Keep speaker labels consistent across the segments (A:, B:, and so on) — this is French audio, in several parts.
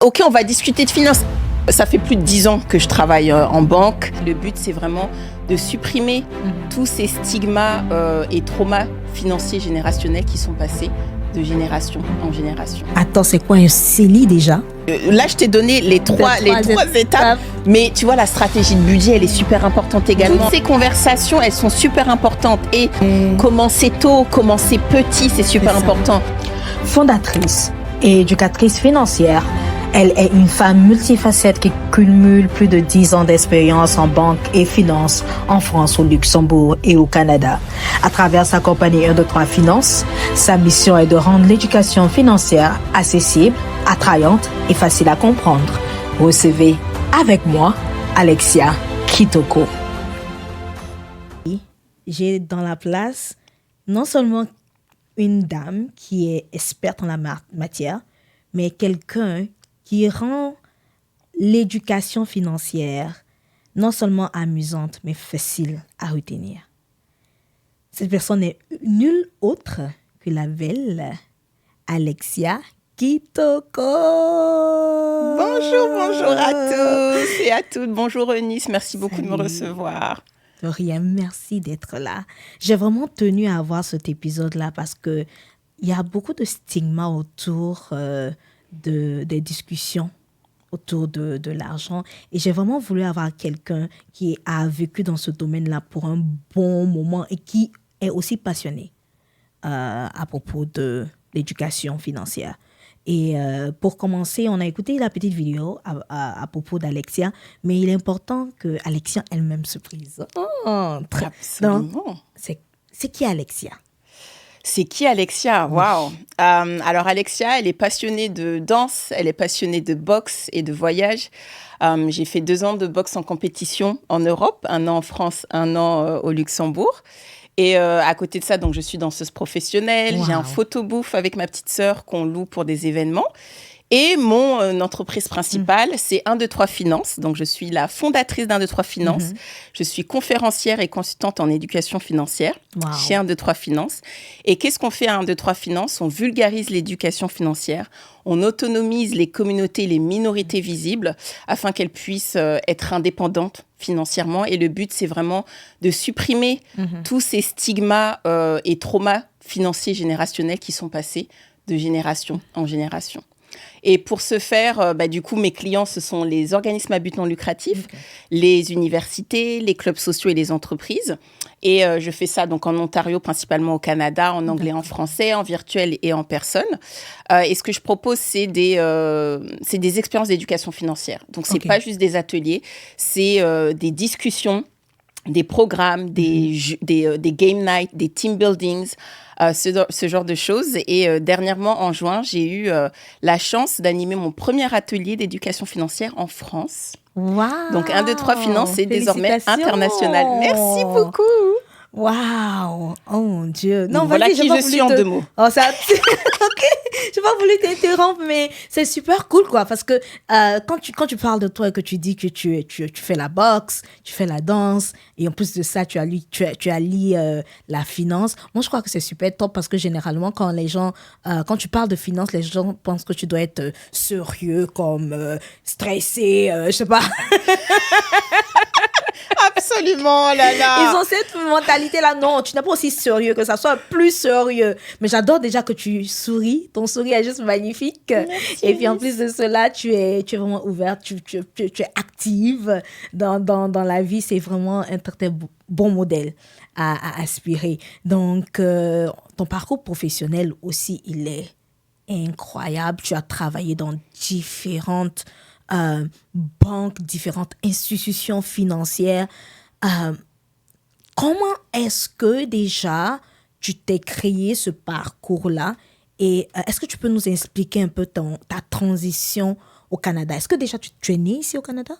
A: Ok, on va discuter de finances. Ça fait plus de 10 ans que je travaille en banque. Le but, c'est vraiment de supprimer tous ces stigmas et traumas financiers générationnels qui sont passés de génération en génération.
B: Attends, c'est quoi un CELI déjà?
A: Là, je t'ai donné les trois étapes. Mais tu vois, la stratégie de budget, elle est super importante également. Toutes ces conversations, elles sont super importantes. Et commencer tôt, commencer petit, c'est super important.
B: Fondatrice et éducatrice financière, elle est une femme multifacette qui cumule plus de 10 ans d'expérience en banque et finance en France, au Luxembourg et au Canada. À travers sa compagnie 1, 2, 3 Finance, sa mission est de rendre l'éducation financière accessible, attrayante et facile à comprendre. Recevez avec moi Alexia Kitoko. J'ai dans la place non seulement une dame qui est experte en la matière, mais quelqu'un qui rend l'éducation financière non seulement amusante, mais facile à retenir. Cette personne n'est nulle autre que la belle Alexia Kitoko.
A: Bonjour à tous et à toutes. Bonjour Eunice, merci beaucoup de me recevoir.
B: De rien, merci d'être là. J'ai vraiment tenu à avoir cet épisode-là parce qu'il y a beaucoup de stigmas autour des discussions autour de l'argent. Et j'ai vraiment voulu avoir quelqu'un qui a vécu dans ce domaine-là pour un bon moment et qui est aussi passionné à propos de l'éducation financière. Et pour commencer, on a écouté la petite vidéo à propos d'Alexia, mais il est important que Alexia elle-même se présente.
A: Absolument.
B: C'est qui Alexia?
A: C'est qui Alexia? Waouh! Alors Alexia, elle est passionnée de danse, elle est passionnée de boxe et de voyage. J'ai fait 2 ans de boxe en compétition en Europe, 1 an en France, 1 an au Luxembourg. Et à côté de ça, donc, je suis danseuse professionnelle. Wow. J'ai un photobooth avec ma petite sœur qu'on loue pour des événements. Et mon entreprise principale, c'est 1, 2, 3 Finance. Donc, je suis la fondatrice d'1, 2, 3 Finance. Je suis conférencière et consultante en éducation financière chez 1, 2, 3 Finance. Et qu'est-ce qu'on fait à 1, 2, 3 Finance? On vulgarise l'éducation financière. On autonomise les communautés, les minorités visibles afin qu'elles puissent être indépendantes financièrement. Et le but, c'est vraiment de supprimer tous ces stigmas et traumas financiers générationnels qui sont passés de génération en génération. Et pour ce faire, du coup, mes clients, ce sont les organismes à but non lucratif, les universités, les clubs sociaux et les entreprises. Et je fais ça donc en Ontario, principalement au Canada, en anglais, en français, en virtuel et en personne. Et ce que je propose, c'est des expériences d'éducation financière. Donc, c'est pas juste des ateliers, c'est des discussions, des programmes, des game nights, des team buildings, ce genre de choses. Et dernièrement, en juin, j'ai eu la chance d'animer mon premier atelier d'éducation financière en France.
B: Wow.
A: Donc, 1, 2, 3 Finance, c'est désormais international. Merci beaucoup.
B: Waouh! Oh mon Dieu!
A: Non, voilà qui je suis en 2 mots.
B: Oh, ça... Ok, j'ai pas voulu t'interrompre, mais c'est super cool, quoi, parce que quand tu parles de toi et que tu dis que tu fais la boxe, tu fais la danse, et en plus de ça, tu allies la finance. Moi, je crois que c'est super top parce que généralement, quand tu parles de finance, les gens pensent que tu dois être sérieux, comme stressé, je sais pas.
A: Absolument, là.
B: Ils ont cette mentalité-là. Non, tu n'es pas aussi sérieux que ça, soit plus sérieux. Mais j'adore déjà que tu souris. Ton sourire est juste magnifique. Merci. Et puis en plus de cela, tu es vraiment ouverte, tu es active dans la vie. C'est vraiment un très bon modèle à aspirer. Donc, ton parcours professionnel aussi, il est incroyable. Tu as travaillé dans différentes banques, différentes institutions financières. Comment est-ce que déjà tu t'es créé ce parcours-là et est-ce que tu peux nous expliquer un peu ta transition au Canada? Est-ce que déjà tu es née ici au Canada?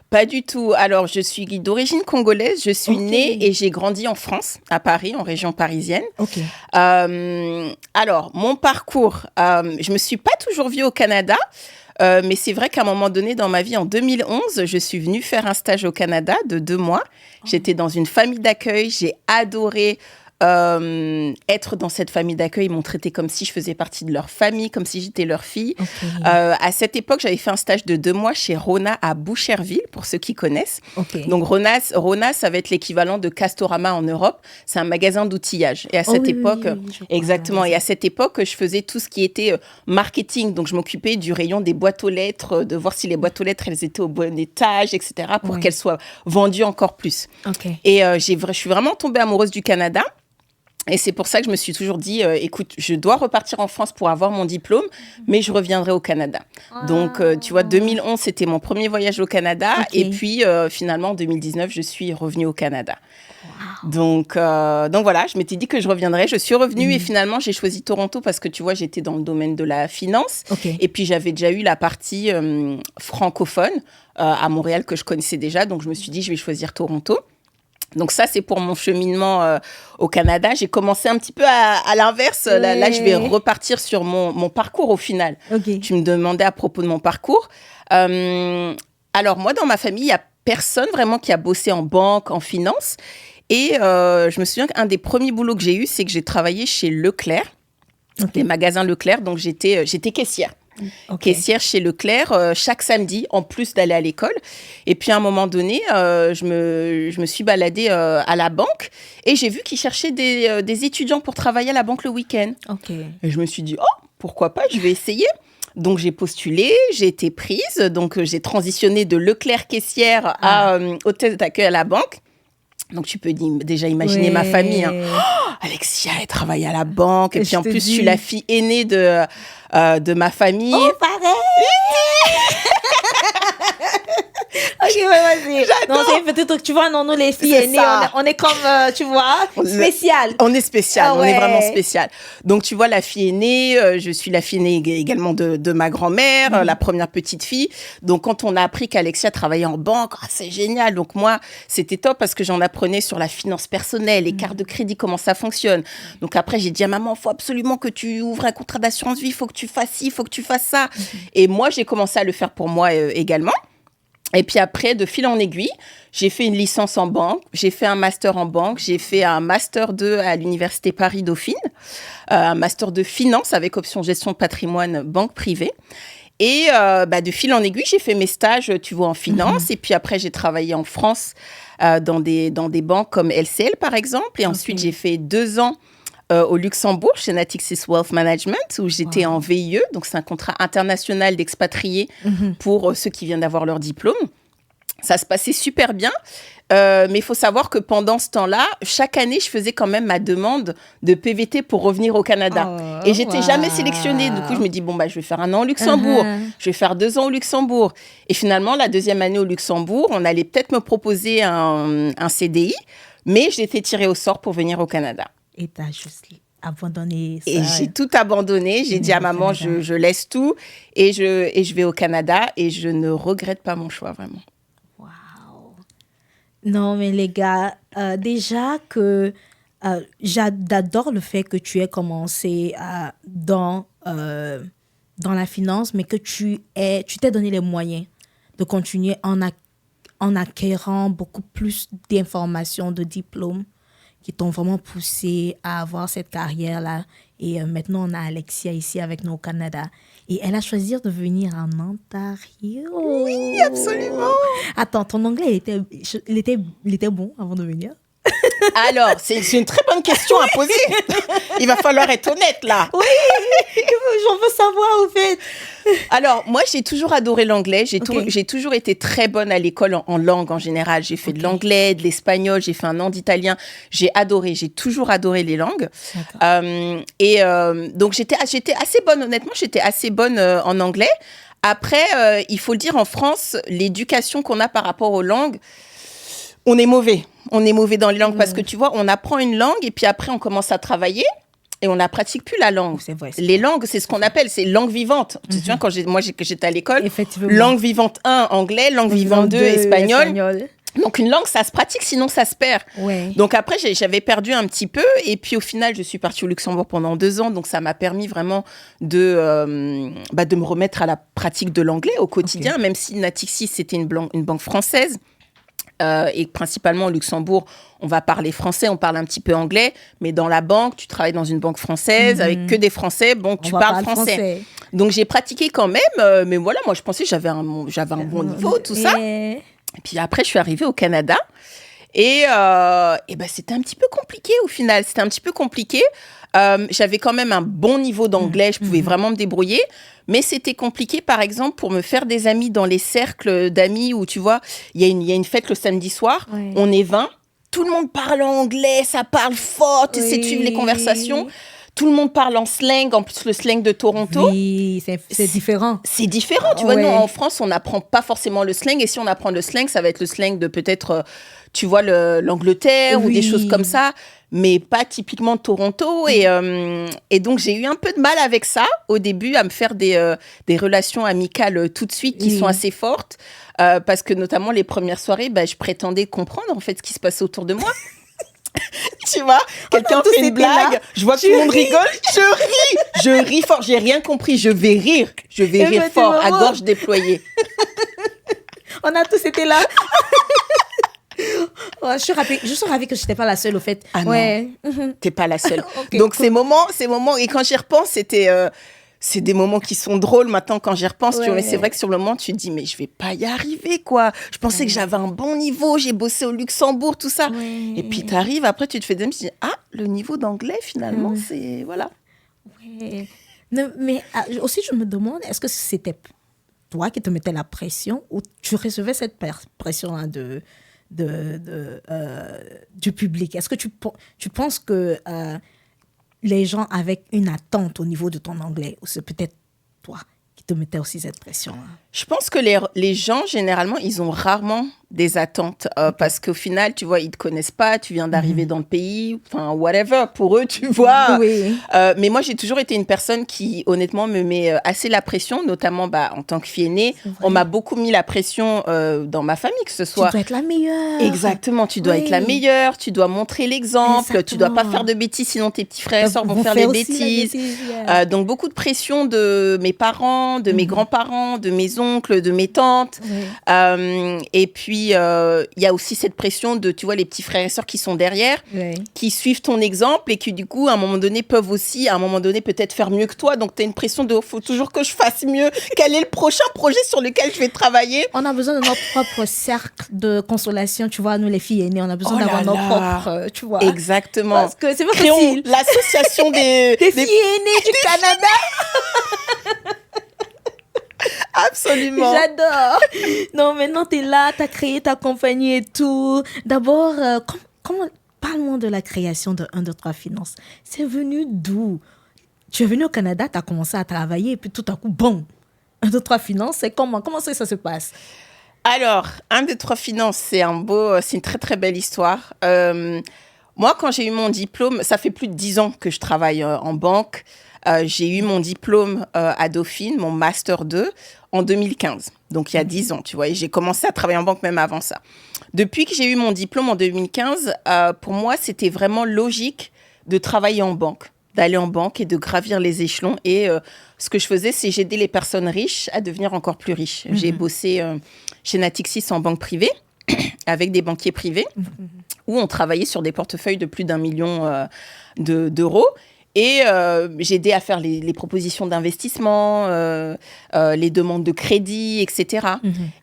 A: Pas du tout. Alors, je suis d'origine congolaise. Je suis née et j'ai grandi en France, à Paris, en région parisienne. Alors, mon parcours, je me suis pas toujours vue au Canada. Mais c'est vrai qu'à un moment donné dans ma vie, en 2011, je suis venue faire un stage au Canada de 2 mois. J'étais dans une famille d'accueil. J'ai adoré être dans cette famille d'accueil. Ils m'ont traité comme si je faisais partie de leur famille, comme si j'étais leur fille.
B: Ok.
A: À cette époque, j'avais fait un stage de 2 mois chez Rona à Boucherville, pour ceux qui connaissent.
B: Ok.
A: Donc Rona, ça va être l'équivalent de Castorama en Europe. C'est un magasin d'outillage. Et à cette époque,
B: je vois.
A: exactement. Et à cette époque, je faisais tout ce qui était marketing. Donc je m'occupais du rayon des boîtes aux lettres, de voir si les boîtes aux lettres elles étaient au bon étage, etc. pour
B: Ouais.
A: qu'elles soient vendues encore plus.
B: Ok.
A: Et je suis vraiment tombée amoureuse du Canada. Et c'est pour ça que je me suis toujours dit, écoute, je dois repartir en France pour avoir mon diplôme, mais je reviendrai au Canada. Donc, tu vois, 2011, c'était mon premier voyage au Canada.
B: Ok.
A: Et puis, finalement, en 2019, je suis revenue au Canada. Donc voilà, je m'étais dit que je reviendrais. Je suis revenue et finalement, j'ai choisi Toronto parce que, tu vois, j'étais dans le domaine de la finance.
B: Ok.
A: Et puis, j'avais déjà eu la partie francophone à Montréal que je connaissais déjà. Donc, je me suis dit, je vais choisir Toronto. Donc ça, c'est pour mon cheminement au Canada. J'ai commencé un petit peu à l'inverse.
B: Ouais.
A: Là, je vais repartir sur mon parcours au final.
B: Ok.
A: Tu me demandais à propos de mon parcours. Alors moi, dans ma famille, il n'y a personne vraiment qui a bossé en banque, en finance. Et je me souviens qu'un des premiers boulots que j'ai eu, c'est que j'ai travaillé chez Leclerc, les magasins Leclerc. Donc j'étais caissière.
B: Ok.
A: Caissière chez Leclerc chaque samedi, en plus d'aller à l'école. Et puis, à un moment donné, je me suis baladée à la banque et j'ai vu qu'ils cherchaient des étudiants pour travailler à la banque le week-end.
B: Ok.
A: Et je me suis dit, oh, pourquoi pas, je vais essayer. Donc, j'ai postulé, j'ai été prise. Donc, j'ai transitionné de Leclerc caissière à hôtesse d'accueil à la banque. Donc, tu peux déjà imaginer ma famille. Hein. Oh, Alexia, elle travaille à la banque. Et puis, en plus, je suis la fille aînée de ma famille.
B: Oh, pareil. Ok, ouais, vas-y. Non, c'est peut-être que tu vois, non, nous les filles
A: C'est
B: aînées,
A: ça.
B: on est comme, tu vois, spécial.
A: On est spécial,
B: Ah
A: on est
B: ouais.
A: vraiment spécial. Donc, tu vois, la fille aînée, je suis la fille aînée également de ma grand-mère, la première petite fille. Donc, quand on a appris qu'Alexia travaillait en banque, c'est génial. Donc, moi, c'était top parce que j'en apprenais sur la finance personnelle, les cartes de crédit, comment ça fonctionne. Donc, après, j'ai dit à maman, il faut absolument que tu ouvres un contrat d'assurance vie, il faut que tu fasses ci, il faut que tu fasses ça. Et moi, j'ai commencé à le faire pour moi également. Et puis après, de fil en aiguille, j'ai fait une licence en banque, j'ai fait un master en banque, j'ai fait un master 2 à l'université Paris-Dauphine, un master de finance avec option gestion de patrimoine banque privée. Et de fil en aiguille, j'ai fait mes stages, tu vois, en finance. Et puis après, j'ai travaillé en France dans des banques comme LCL, par exemple. Et ensuite, j'ai fait 2 ans au Luxembourg, chez Natixis Wealth Management, où j'étais en VIE. Donc, c'est un contrat international d'expatriés pour ceux qui viennent d'avoir leur diplôme. Ça se passait super bien. Mais il faut savoir que pendant ce temps-là, chaque année, je faisais quand même ma demande de PVT pour revenir au Canada. Et j'étais jamais sélectionnée. Du coup, je me dis, bon, je vais faire 1 an au Luxembourg. Je vais faire 2 ans au Luxembourg. Et finalement, la 2e année au Luxembourg, on allait peut-être me proposer un CDI, mais j'ai été tirée au sort pour venir au Canada.
B: Et t'as juste abandonné ça.
A: Et j'ai tout abandonné. J'ai dit à maman, je laisse tout et je vais au Canada. Et je ne regrette pas mon choix, vraiment.
B: Waouh. Non, mais les gars, déjà que j'adore le fait que tu aies commencé dans la finance, mais que tu t'es donné les moyens de continuer en acquérant beaucoup plus d'informations, de diplômes qui t'ont vraiment poussé à avoir cette carrière-là. Et maintenant, on a Alexia ici avec nous au Canada. Et elle a choisi de venir en Ontario.
A: Oui, absolument.
B: Attends, ton anglais, il était bon avant de venir?
A: Alors, c'est une très bonne question à poser. Il va falloir être honnête, là.
B: Oui, j'en veux savoir, au fait.
A: Alors, moi, j'ai toujours adoré l'anglais. J'ai toujours été très bonne à l'école en langue en général. J'ai fait de l'anglais, de l'espagnol, j'ai fait 1 an d'italien. J'ai toujours adoré les langues. Donc, j'étais assez bonne, honnêtement, j'étais assez bonne en anglais. Après, il faut le dire, en France, l'éducation qu'on a par rapport aux langues, on est mauvais. On est mauvais dans les langues parce que, tu vois, on apprend une langue et puis après, on commence à travailler. Et on ne pratique plus la langue.
B: C'est vrai,
A: les langues, c'est ce qu'on appelle, c'est langue vivante. Tu te souviens, quand j'étais à l'école, langue vivante 1, anglais, langue vivante 2, espagnol. Donc, une langue, ça se pratique, sinon ça se perd.
B: Ouais.
A: Donc, après, j'avais perdu un petit peu. Et puis, au final, je suis partie au Luxembourg pendant 2 ans. Donc, ça m'a permis vraiment de me remettre à la pratique de l'anglais au quotidien, même si Natixis, c'était une banque française. et principalement au Luxembourg, on va parler français, on parle un petit peu anglais, mais dans la banque, tu travailles dans une banque française avec que des Français, bon, tu parles français. Donc j'ai pratiqué quand même, mais voilà, moi je pensais que j'avais un bon niveau, tout ça. Et puis après, je suis arrivée au Canada. Et ben, c'était un petit peu compliqué au final. C'était un petit peu compliqué. J'avais quand même un bon niveau d'anglais. Je pouvais vraiment me débrouiller. Mais c'était compliqué, par exemple, pour me faire des amis dans les cercles d'amis où, tu vois, il y a une fête le samedi soir. Ouais. On est 20. Tout le monde parle anglais. Ça parle fort. Tu sais de suivre les conversations. Tout le monde parle en slang, en plus le slang de Toronto.
B: Oui, c'est différent.
A: C'est différent, tu vois. Nous, en France, on n'apprend pas forcément le slang. Et si on apprend le slang, ça va être le slang de peut-être, tu vois, l'Angleterre ou des choses comme ça, mais pas typiquement de Toronto. Et donc, j'ai eu un peu de mal avec ça au début, à me faire des relations amicales tout de suite qui sont assez fortes. Parce que notamment, les premières soirées, je prétendais comprendre en fait ce qui se passait autour de moi. Tu vois, quelqu'un fait une blague, je vois que tout le monde rigole, je ris fort, j'ai rien compris, je vais rire fort, à gorge déployée.
B: On a tous été là. Je suis ravie que je n'étais pas la seule au fait.
A: Ah non, t'es pas la seule. Okay, donc cool. ces moments, et quand j'y repense, c'est des moments qui sont drôles maintenant quand j'y repense, tu vois, mais c'est vrai que sur le moment, tu te dis, mais je vais pas y arriver, quoi. Je pensais que j'avais un bon niveau, j'ai bossé au Luxembourg, tout ça. Et puis t'arrives, après tu te fais des tu te dis, le niveau d'anglais, finalement, c'est, voilà.
B: Ouais. Non, mais aussi, je me demande, est-ce que c'était toi qui te mettais la pression ou tu recevais cette pression du public? Est-ce que tu penses que les gens avec une attente au niveau de ton anglais, ou c'est peut-être toi qui te mettais aussi cette pression?
A: Je pense que les gens, généralement, ils ont rarement des attentes parce qu'au final, tu vois, ils ne te connaissent pas, tu viens d'arriver dans le pays, enfin, whatever, pour eux, tu vois.
B: Oui.
A: Mais moi, j'ai toujours été une personne qui, honnêtement, me met assez la pression, notamment en tant que fille aînée. On m'a beaucoup mis la pression dans ma famille, que ce soit...
B: Tu dois être la meilleure.
A: Exactement, tu dois être la meilleure, tu dois montrer l'exemple, tu ne dois pas faire de bêtises, sinon tes petits frères et sœurs vont faire des bêtises. Donc, beaucoup de pression de mes parents, de mes grands-parents, de mes oncles, de mes tantes. Et puis, il y a aussi cette pression de, tu vois, les petits frères et sœurs qui sont derrière, qui suivent ton exemple et qui, du coup, à un moment donné, peuvent aussi, à un moment donné, peut-être faire mieux que toi. Donc, tu as une pression de, faut toujours que je fasse mieux. Quel est le prochain projet sur lequel je vais travailler?
B: On a besoin de notre propre cercle de consolation. Tu vois, nous, les filles aînées, on a besoin d'avoir notre propre, tu vois.
A: Exactement.
B: Parce que c'est pas
A: Créons
B: facile.
A: L'association des
B: filles aînées du Canada.
A: Absolument.
B: J'adore. Non, maintenant, tu es là, tu as créé ta compagnie et tout. D'abord, parle-moi de la création de 1, 2, 3 Finances. C'est venu d'où? Tu es venu au Canada, tu as commencé à travailler et puis tout à coup, bon, 1, 2, 3 Finances, c'est comment ça se passe?
A: Alors, 1, 2, 3 Finances, c'est une très, très belle histoire. Moi, quand j'ai eu mon diplôme, ça fait plus de 10 ans que je travaille en banque. J'ai eu mon diplôme à Dauphine, mon Master 2, en 2015. Donc, il y a 10 ans, tu vois. Et j'ai commencé à travailler en banque même avant ça. Depuis que j'ai eu mon diplôme en 2015, pour moi, c'était vraiment logique de travailler en banque, d'aller en banque et de gravir les échelons. Et ce que je faisais, c'est j'aidais les personnes riches à devenir encore plus riches. J'ai bossé chez Natixis en banque privée, avec des banquiers privés, où on travaillait sur des portefeuilles de plus d'1 million d'euros. Et j'ai aidé à faire les propositions d'investissement, les demandes de crédit, etc.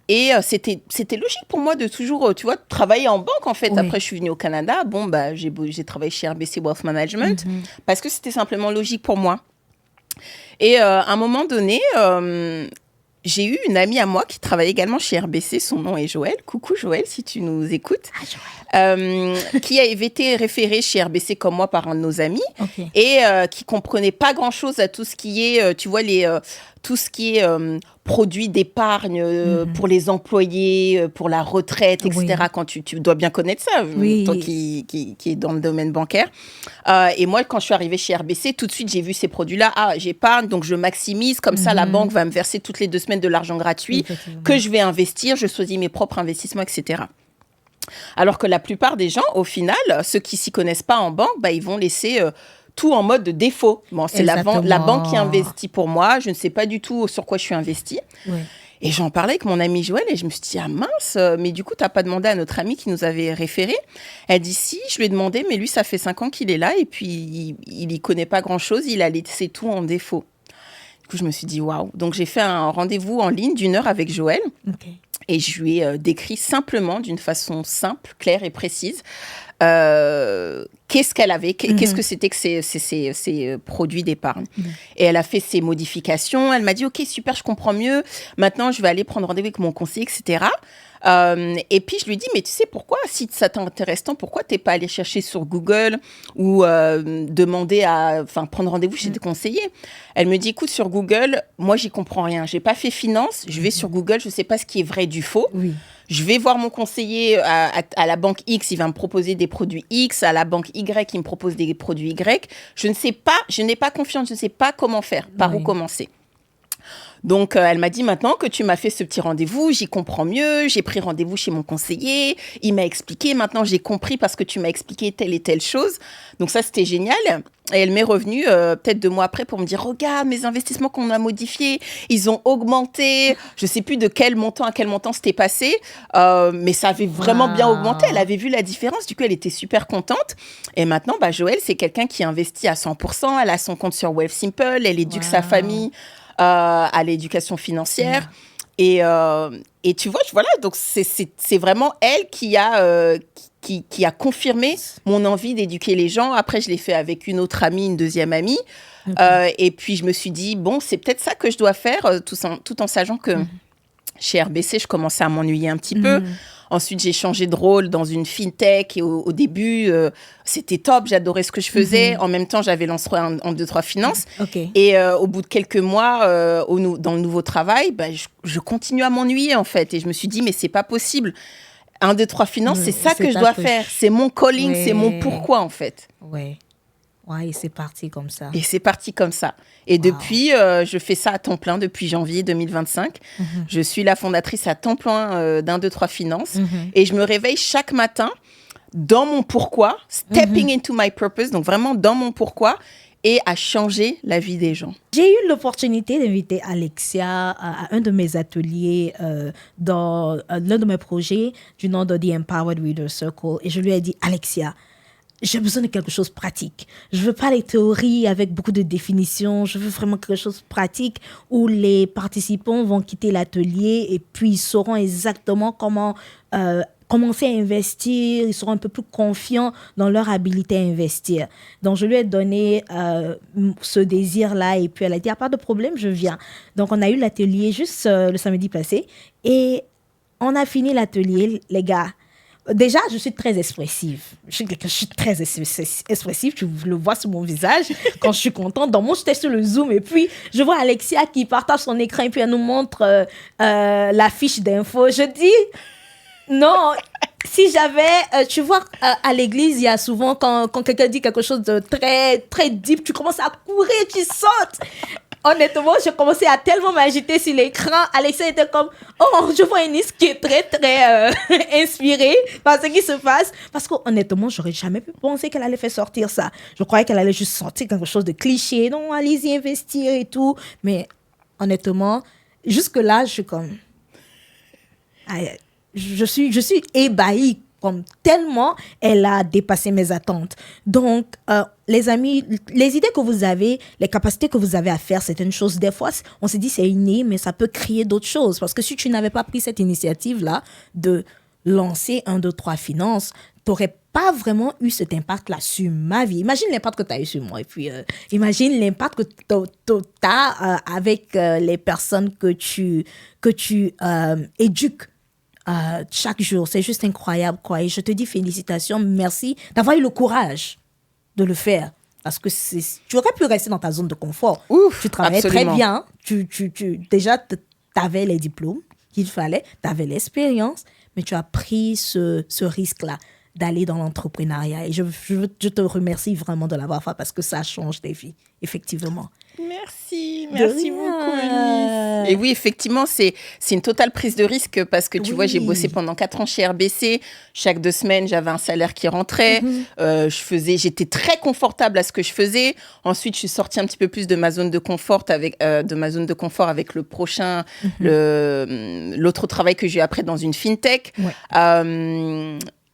A: Et c'était logique pour moi de toujours, tu vois, travailler en banque, en fait. Oui. Après, je suis venue au Canada. Bon, j'ai travaillé chez RBC Wealth Management parce que c'était simplement logique pour moi. Et à un moment donné, j'ai eu une amie à moi qui travaillait également chez RBC. Son nom est Joël. Coucou Joël, si tu nous écoutes. Qui avait été référée chez RBC comme moi par un de nos amis et qui comprenait pas grand-chose à tout ce qui est, tu vois, tout ce qui est produits d'épargne pour les employés, pour la retraite, etc. Quand tu dois bien connaître ça, toi qui est dans le domaine bancaire. Et moi, quand je suis arrivée chez RBC, tout de suite, j'ai vu ces produits-là. Ah, j'épargne, donc je maximise. Comme ça, la banque va me verser toutes les 2 semaines de l'argent gratuit que je vais investir. Je choisis mes propres investissements, etc. Alors que la plupart des gens, au final, ceux qui s'y connaissent pas en banque, ils vont laisser tout en mode défaut. Bon, c'est la banque qui investit pour moi. Je ne sais pas du tout sur quoi je suis investie. Oui. Et j'en parlais avec mon amie Joël et je me suis dit, ah mince, mais du coup, tu n'as pas demandé à notre amie qui nous avait référé. Elle dit, si, je lui ai demandé, mais lui, ça fait 5 ans qu'il est là et puis il n'y connaît pas grand-chose, il a laissé tout en défaut. Du coup, je me suis dit, waouh. Donc, j'ai fait un rendez-vous en ligne d'1 heure avec Joël.
B: Okay.
A: Et je lui ai décrit simplement, d'une façon simple, claire et précise, qu'est-ce qu'elle avait, qu'est-ce que c'était que ces produits d'épargne. Et elle a fait ses modifications. Elle m'a dit, OK, super, je comprends mieux. Maintenant, je vais aller prendre rendez-vous avec mon conseiller, etc. Et puis, je lui ai dit, mais tu sais pourquoi, si ça t'intéresse tant, pourquoi tu n'es pas allé chercher sur Google ou demander prendre rendez-vous chez des conseillers. Elle me dit, écoute, sur Google, moi, j'y comprends rien. Je n'ai pas fait finance. Je vais sur Google, je ne sais pas ce qui est vrai du faux.
B: Oui.
A: Je vais voir mon conseiller à la banque X, il va me proposer des produits X, à la banque Y, il me propose des produits Y. Je ne sais pas, je n'ai pas confiance, je ne sais pas comment faire, par où commencer. Donc, elle m'a dit, maintenant que tu m'as fait ce petit rendez-vous, j'y comprends mieux, j'ai pris rendez-vous chez mon conseiller, il m'a expliqué, maintenant j'ai compris parce que tu m'as expliqué telle et telle chose. Donc ça, c'était génial. Et elle m'est revenue peut-être 2 mois après pour me dire, regarde, mes investissements qu'on a modifiés, ils ont augmenté. Je ne sais plus de quel montant à quel montant c'était passé, mais ça avait vraiment bien augmenté. Elle avait vu la différence, du coup, elle était super contente. Et maintenant, Joël, c'est quelqu'un qui investit à 100%, elle a son compte sur Wealthsimple, elle éduque sa famille à l'éducation financière. Et tu vois, voilà, donc c'est vraiment elle qui a confirmé mon envie d'éduquer les gens. Après, je l'ai fait avec une autre amie, une deuxième amie. Et puis, je me suis dit, bon, c'est peut-être ça que je dois faire, tout en sachant que chez RBC, je commençais à m'ennuyer un petit peu. Ensuite, j'ai changé de rôle dans une fintech et au début, c'était top, j'adorais ce que je faisais. En même temps, j'avais lancé en 2, 3 finances. Et au bout de quelques mois, dans le nouveau travail, je continue à m'ennuyer en fait. Et je me suis dit, mais c'est pas possible. 1, 2, 3 finances, c'est ça que je dois faire. C'est mon calling, c'est mon pourquoi en fait.
B: Ouais. Ouais, et c'est parti comme ça.
A: Et c'est parti comme ça. Et depuis, je fais ça à temps plein depuis janvier 2025. Je suis la fondatrice à temps plein d'1, 2, 3 finances. Et je me réveille chaque matin dans mon pourquoi, stepping into my purpose, donc vraiment dans mon pourquoi, et à changer la vie des gens.
B: J'ai eu l'opportunité d'inviter Alexia à un de mes ateliers dans l'un de mes projets du nom de The Empowered Reader Circle. Et je lui ai dit, Alexia, j'ai besoin de quelque chose de pratique. Je veux pas les théories avec beaucoup de définitions. Je veux vraiment quelque chose de pratique où les participants vont quitter l'atelier et puis ils sauront exactement comment commencer à investir. Ils seront un peu plus confiants dans leur habilité à investir. Donc, je lui ai donné ce désir-là et puis elle a dit, il n'y a pas de problème, je viens. Donc, on a eu l'atelier juste le samedi passé et on a fini l'atelier, les gars. Déjà, je suis très expressive. Je suis très expressive. Tu le vois sur mon visage. Quand je suis contente, j'étais sur le Zoom et puis je vois Alexia qui partage son écran et puis elle nous montre la fiche d'info. Je dis, non, si j'avais, tu vois, à l'église, il y a souvent quand quelqu'un dit quelque chose de très, très deep, tu commences à courir, tu sautes. Honnêtement, j'ai commencé à tellement m'agiter sur l'écran. Alexia était comme, oh, je vois une qui est très, très inspirée par ce qui se passe. Parce que honnêtement, j'aurais jamais pu penser qu'elle allait faire sortir ça. Je croyais qu'elle allait juste sortir quelque chose de cliché. Non, allez-y investir et tout. Mais honnêtement, jusque-là, je suis comme... Je suis ébahie. Comme tellement elle a dépassé mes attentes. Donc, les amis, les idées que vous avez, les capacités que vous avez à faire certaines choses, des fois, on se dit c'est inné, mais ça peut créer d'autres choses. Parce que si tu n'avais pas pris cette initiative-là de lancer 1, 2, 3 finances, tu n'aurais pas vraiment eu cet impact-là sur ma vie. Imagine l'impact que tu as eu sur moi. Et puis, imagine l'impact que tu as avec les personnes que tu éduques. Chaque jour, c'est juste incroyable, quoi. Et je te dis félicitations, merci d'avoir eu le courage de le faire. Parce que tu aurais pu rester dans ta zone de confort.
A: Ouf,
B: tu travaillais
A: absolument.
B: très bien. Déjà, tu avais les diplômes qu'il fallait, tu avais l'expérience, mais tu as pris ce risque-là d'aller dans l'entrepreneuriat. Et je te remercie vraiment de l'avoir fait parce que ça change des vies, effectivement.
A: Merci beaucoup, Eunice. Et oui, effectivement, c'est une totale prise de risque parce que tu vois, j'ai bossé pendant 4 ans chez RBC. Chaque 2 semaines, j'avais un salaire qui rentrait. J'étais très confortable à ce que je faisais. Ensuite, je suis sortie un petit peu plus de ma zone de confort avec le prochain, l'autre travail que j'ai eu après dans une fintech.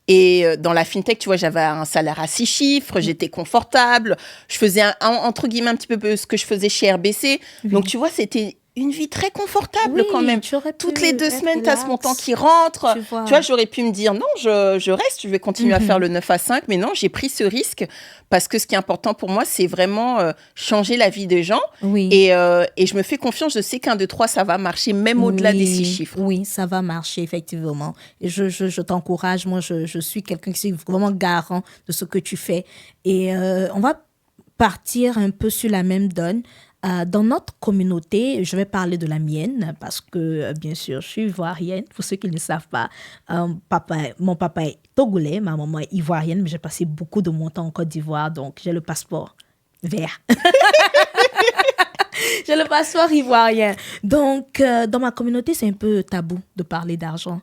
A: Et dans la fintech, tu vois, j'avais un salaire à 6 chiffres, j'étais confortable, je faisais entre guillemets un petit peu ce que je faisais chez RBC. Donc, tu vois, c'était une vie très confortable quand même. Toutes les 2 semaines, tu as ce montant qui rentre. Tu vois, j'aurais pu me dire non, je reste, je vais continuer à faire le 9 à 5. Mais non, j'ai pris ce risque parce que ce qui est important pour moi, c'est vraiment changer la vie des gens. Et je me fais confiance, je sais qu'un, 2, 3, ça va marcher même au-delà des 6 chiffres.
B: Oui, ça va marcher, effectivement. Et je t'encourage. Moi, je suis quelqu'un qui est vraiment garant de ce que tu fais. Et on va partir un peu sur la même donne. Dans notre communauté, je vais parler de la mienne parce que, bien sûr, je suis ivoirienne. Pour ceux qui ne le savent pas, mon papa est togolais, ma maman est ivoirienne, mais j'ai passé beaucoup de mon temps en Côte d'Ivoire, donc j'ai le passeport vert. J'ai le passeport ivoirien. Donc, dans ma communauté, c'est un peu tabou de parler d'argent.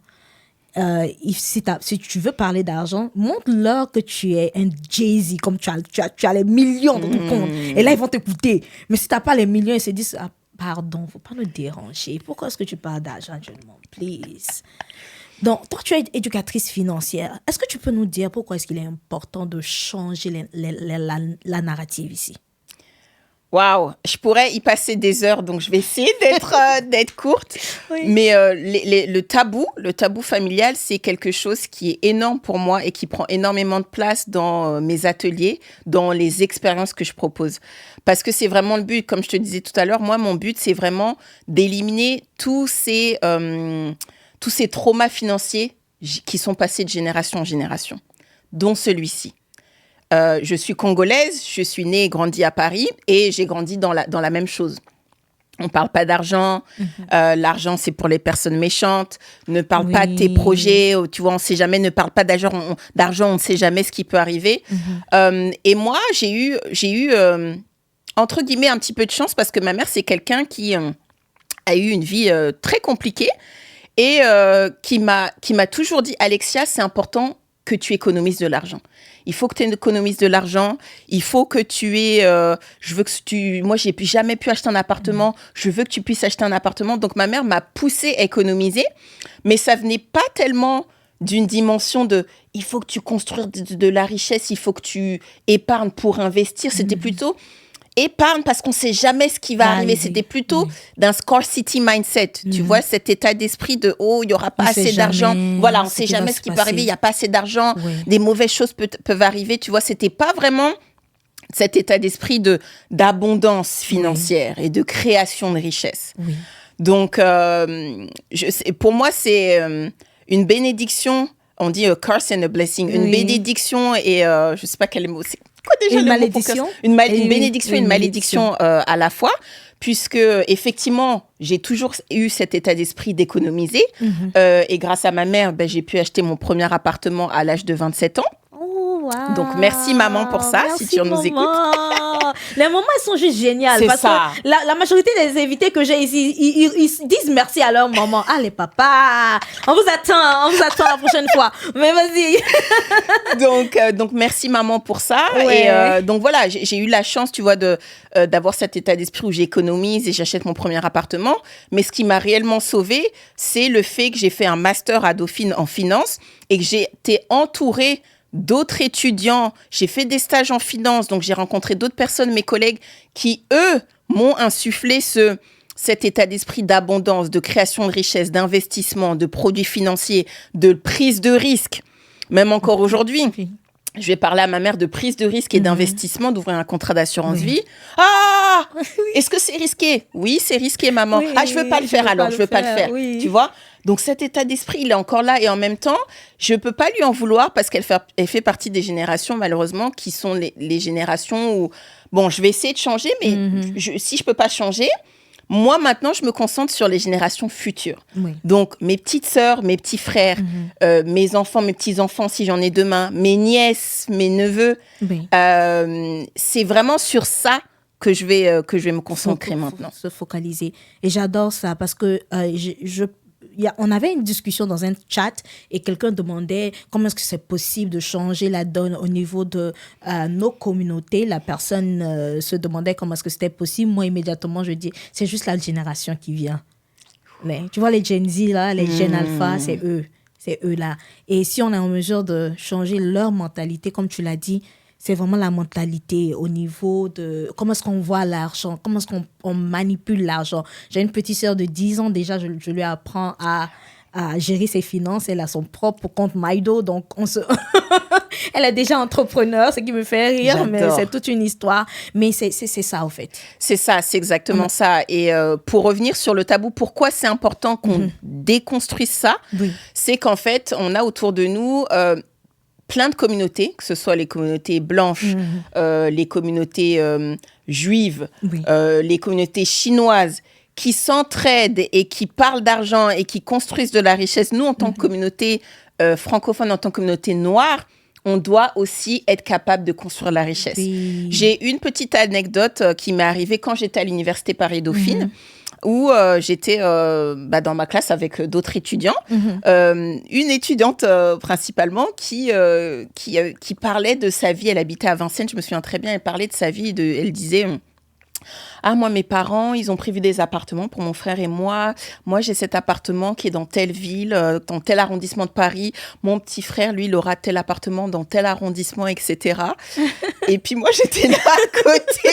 B: Si tu veux parler d'argent, montre-leur que tu es un Jay-Z, comme tu as les millions dans ton compte. Et là, ils vont t'écouter. Mais si tu n'as pas les millions, ils se disent, pardon, il ne faut pas nous déranger. Pourquoi est-ce que tu parles d'argent, John, please? Donc, toi, tu es éducatrice financière. Est-ce que tu peux nous dire pourquoi est-ce qu'il est important de changer la narrative ici?
A: Waouh, je pourrais y passer des heures, donc je vais essayer d'être courte. Mais le tabou familial, c'est quelque chose qui est énorme pour moi et qui prend énormément de place dans mes ateliers, dans les expériences que je propose. Parce que c'est vraiment le but, comme je te disais tout à l'heure, moi, mon but, c'est vraiment d'éliminer tous ces traumas financiers qui sont passés de génération en génération, dont celui-ci. Je suis congolaise, je suis née et grandie à Paris et j'ai grandi dans la même chose. On ne parle pas d'argent, l'argent c'est pour les personnes méchantes, ne parle pas de tes projets, tu vois, on ne sait jamais, ne parle pas d'argent, on ne sait jamais ce qui peut arriver. Et moi, j'ai eu entre guillemets, un petit peu de chance parce que ma mère, c'est quelqu'un qui a eu une vie très compliquée et qui m'a toujours dit, Alexia, c'est important que tu économises de l'argent. Il faut que tu économises de l'argent. Il faut que moi, j'ai jamais pu acheter un appartement. Je veux que tu puisses acheter un appartement. Donc, ma mère m'a poussée à économiser. Mais ça venait pas tellement d'une dimension de il faut que tu construises de la richesse, il faut que tu épargnes pour investir. C'était plutôt épargne parce qu'on ne sait jamais ce qui va arriver. C'était plutôt d'un scarcity mindset. Tu vois, cet état d'esprit de il n'y aura pas assez d'argent. Voilà, on ne sait jamais ce qui peut arriver. Il n'y a pas assez d'argent. Des mauvaises choses peuvent arriver. Tu vois, ce n'était pas vraiment cet état d'esprit d'abondance financière et de création de richesse. Donc, pour moi, c'est une bénédiction. On dit a curse and a blessing. Une bénédiction et je ne sais pas quel mot c'est. Quoi déjà
B: une malédiction.
A: Une bénédiction et une malédiction à la fois, puisque effectivement, j'ai toujours eu cet état d'esprit d'économiser. Et grâce à ma mère, j'ai pu acheter mon premier appartement à l'âge de 27 ans.
B: Wow.
A: Donc, merci maman pour ça, si tu nous écoutes.
B: Les moments, ils sont juste géniaux. Parce
A: ça.
B: Que la majorité des invités que j'ai ici, ils disent merci à leur maman. Allez, papa, on vous attend la prochaine fois. Mais vas-y.
A: Donc, merci maman pour ça. Et donc, voilà, j'ai eu la chance, tu vois, d'avoir cet état d'esprit où j'économise et j'achète mon premier appartement. Mais ce qui m'a réellement sauvée, c'est le fait que j'ai fait un master à Dauphine en finance et que j'ai été entourée d'autres étudiants, j'ai fait des stages en finance, donc j'ai rencontré d'autres personnes, mes collègues, qui, eux, m'ont insufflé cet état d'esprit d'abondance, de création de richesse, d'investissement, de produits financiers, de prise de risque. Même encore aujourd'hui, je vais parler à ma mère de prise de risque et d'investissement, d'ouvrir un contrat d'assurance vie. Ah, est-ce que c'est risqué? Oui, c'est risqué, maman. Je veux pas le faire alors, je veux pas le faire. Tu vois? Donc, cet état d'esprit, il est encore là. Et en même temps, je ne peux pas lui en vouloir parce qu'elle fait partie des générations, malheureusement, qui sont les générations où... Bon, je vais essayer de changer, mais si je ne peux pas changer, moi, maintenant, je me concentre sur les générations futures. Donc, mes petites sœurs, mes petits frères, mes enfants, mes petits-enfants, si j'en ai demain, mes nièces, mes neveux, c'est vraiment sur ça que je vais me concentrer maintenant.
B: Se focaliser. Et j'adore ça parce que on avait une discussion dans un chat et quelqu'un demandait comment est-ce que c'est possible de changer la donne au niveau de nos communautés. La personne se demandait comment est-ce que c'était possible. Moi, immédiatement, je dis, c'est juste la génération qui vient. Tu vois, les Gen Z, là, les Gen Alpha, c'est eux. C'est eux là. Et si on est en mesure de changer leur mentalité, comme tu l'as dit, c'est vraiment la mentalité au niveau de comment est-ce qu'on voit l'argent, comment est-ce qu'on manipule l'argent. J'ai une petite sœur de 10 ans déjà, je lui apprends à gérer ses finances. Elle a son propre compte Maido, donc elle est déjà entrepreneur, ce qui me fait rire. J'adore. Mais c'est toute une histoire. Mais c'est ça, en fait.
A: C'est ça, c'est exactement ça. Et pour revenir sur le tabou, pourquoi c'est important qu'on déconstruise ça? C'est qu'en fait, on a autour de nous... plein de communautés, que ce soit les communautés blanches, les communautés juives, les communautés chinoises, qui s'entraident et qui parlent d'argent et qui construisent de la richesse. Nous, en tant que communauté francophone, en tant que communauté noire, on doit aussi être capable de construire la richesse. J'ai une petite anecdote qui m'est arrivée quand j'étais à l'université Paris-Dauphine. Où j'étais dans ma classe avec d'autres étudiants. Une étudiante principalement qui parlait de sa vie. Elle habitait à Vincennes, je me souviens très bien. Elle parlait de sa vie. Elle disait... Ah, moi, mes parents, ils ont prévu des appartements pour mon frère et moi. Moi, j'ai cet appartement qui est dans telle ville, dans tel arrondissement de Paris. Mon petit frère, lui, il aura tel appartement dans tel arrondissement, etc. Et puis moi, j'étais là à côté.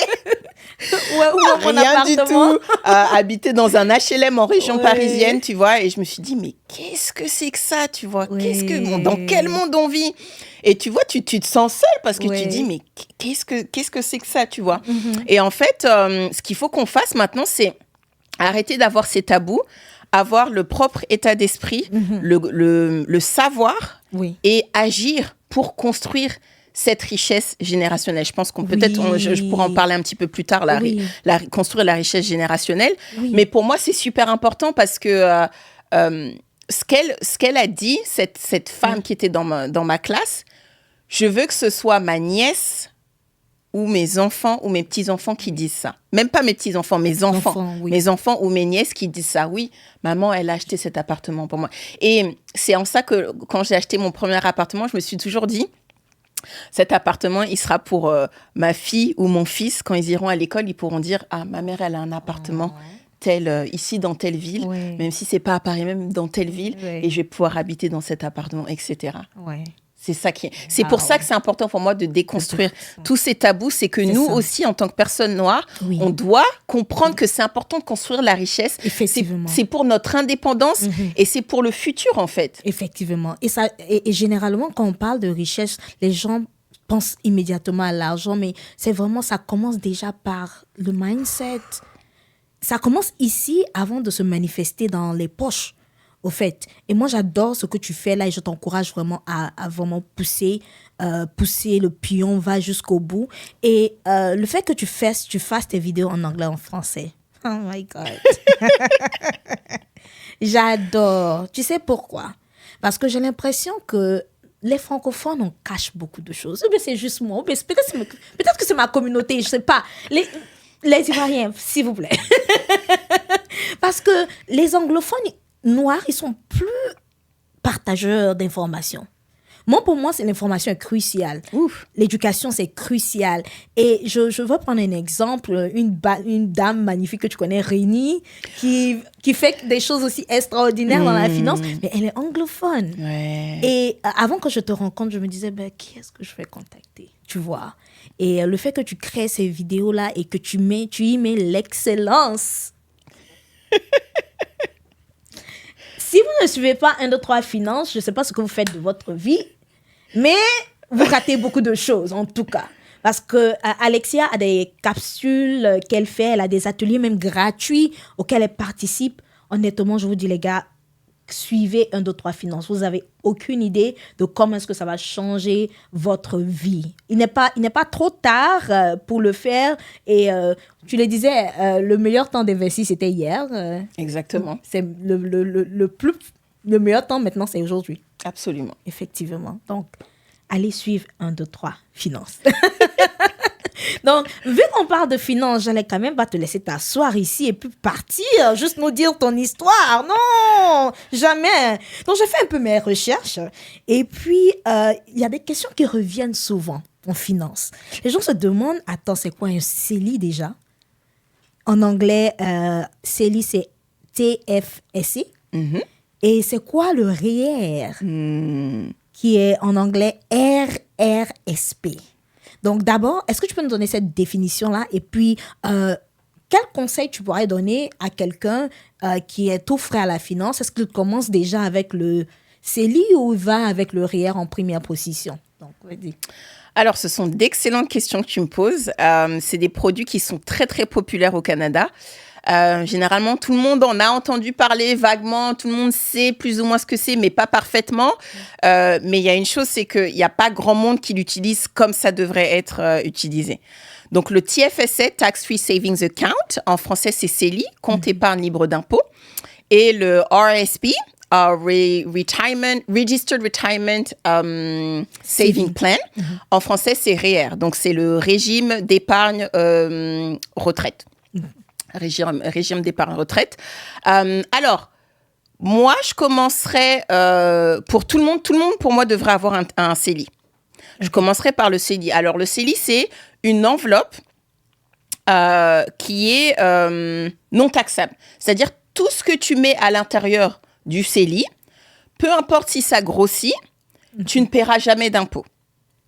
A: Rien du tout. Habiter dans un HLM en région parisienne, tu vois. Et je me suis dit, mais qu'est-ce que c'est que ça, tu vois? Dans quel monde on vit? Et tu vois, tu te sens seule parce que tu dis, mais qu'est-ce que c'est que ça, tu vois? Et en fait, ce qu'il faut qu'on fasse maintenant, c'est arrêter d'avoir ces tabous, avoir le propre état d'esprit, le savoir et agir pour construire cette richesse générationnelle. Je pense qu'on peut-être, je pourrais en parler un petit peu plus tard, construire la richesse générationnelle. Mais pour moi, c'est super important parce que ce qu'elle a dit, cette femme qui était dans ma classe, je veux que ce soit ma nièce ou mes enfants ou mes petits-enfants qui disent ça. Même pas mes petits-enfants, mes enfants. Mes enfants ou mes nièces qui disent ça. Oui, maman, elle a acheté cet appartement pour moi. Et c'est en ça que quand j'ai acheté mon premier appartement, je me suis toujours dit, cet appartement, il sera pour ma fille ou mon fils. Quand ils iront à l'école, ils pourront dire, ah, ma mère, elle a un appartement ici dans telle ville, même si c'est pas à Paris, même dans telle ville, et je vais pouvoir habiter dans cet appartement, etc. C'est ça c'est pour ça que c'est important pour moi de déconstruire tous ces tabous. C'est que nous aussi, en tant que personnes noires, on doit comprendre que c'est important de construire la richesse.
B: Effectivement.
A: C'est pour notre indépendance et c'est pour le futur, en fait.
B: Effectivement. Et généralement, quand on parle de richesse, les gens pensent immédiatement à l'argent, mais c'est vraiment, ça commence déjà par le mindset. Ça commence ici avant de se manifester dans les poches. Au fait, et moi j'adore ce que tu fais là et je t'encourage vraiment à vraiment pousser le pion, va jusqu'au bout. Et le fait que tu fasses tes vidéos en anglais, en français, oh my God, j'adore. Tu sais pourquoi? Parce que j'ai l'impression que les francophones, on cache beaucoup de choses. Mais c'est juste moi, peut-être que c'est ma communauté, je sais pas. Les Ivoiriens, s'il vous plaît. Parce que les anglophones noirs, ils sont plus partageurs d'informations. Moi, pour moi, l'information est cruciale. L'éducation, c'est crucial. Et je veux prendre un exemple, une dame magnifique que tu connais, Rénie, qui fait des choses aussi extraordinaires dans la finance, mais elle est anglophone. Et avant que je te rencontre, je me disais, qui est-ce que je vais contacter? Tu vois? Et le fait que tu crées ces vidéos-là et que tu y mets l'excellence. Si vous ne suivez pas 1, 2, 3 Finances, je ne sais pas ce que vous faites de votre vie, mais vous ratez beaucoup de choses, en tout cas. Parce que Alexia a des capsules qu'elle fait, elle a des ateliers même gratuits auxquels elle participe. Honnêtement, je vous dis, les gars, suivez 1, 2, 3 Finances. Vous n'avez aucune idée de comment est-ce que ça va changer votre vie. Il n'est pas trop tard pour le faire. Et tu le disais, le meilleur temps d'investir, c'était hier.
A: Exactement.
B: C'est le meilleur temps maintenant, c'est aujourd'hui.
A: Absolument.
B: Effectivement. Donc, allez suivre 1, 2, 3 Finances. Donc, vu qu'on parle de finances, j'allais quand même pas te laisser t'asseoir ici et puis partir, juste nous dire ton histoire. Non, jamais. Donc, j'ai fait un peu mes recherches. Et puis, il y a des questions qui reviennent souvent en finance. Les gens se demandent, attends, c'est quoi un CELI déjà? En anglais, CELI, c'est TFSI. Et c'est quoi le REER? Qui est en anglais RRSP. Donc d'abord, est-ce que tu peux nous donner cette définition-là? Et puis, quel conseil tu pourrais donner à quelqu'un qui est tout frais à la finance? Est-ce qu'il commence déjà avec le CELI ou il va avec le REER en première position? Donc, vas-y.
A: Alors, ce sont d'excellentes questions que tu me poses. C'est des produits qui sont très, très populaires au Canada. Généralement, tout le monde en a entendu parler vaguement, tout le monde sait plus ou moins ce que c'est, mais pas parfaitement. Mais il y a une chose, c'est qu'il n'y a pas grand monde qui l'utilise comme ça devrait être utilisé. Donc, le TFSA, Tax Free Savings Account, en français, c'est CELI, compte épargne libre d'impôt. Et le RSP, Registered Retirement Saving Plan, en français, c'est REER. Donc, c'est le régime d'épargne retraite. Régime d'épargne retraite. Alors, moi, je commencerai pour tout le monde, pour moi, devrait avoir un CELI. Je commencerai par le CELI. Alors, le CELI, c'est une enveloppe qui est non taxable. C'est-à-dire, tout ce que tu mets à l'intérieur du CELI, peu importe si ça grossit, tu ne paieras jamais d'impôt.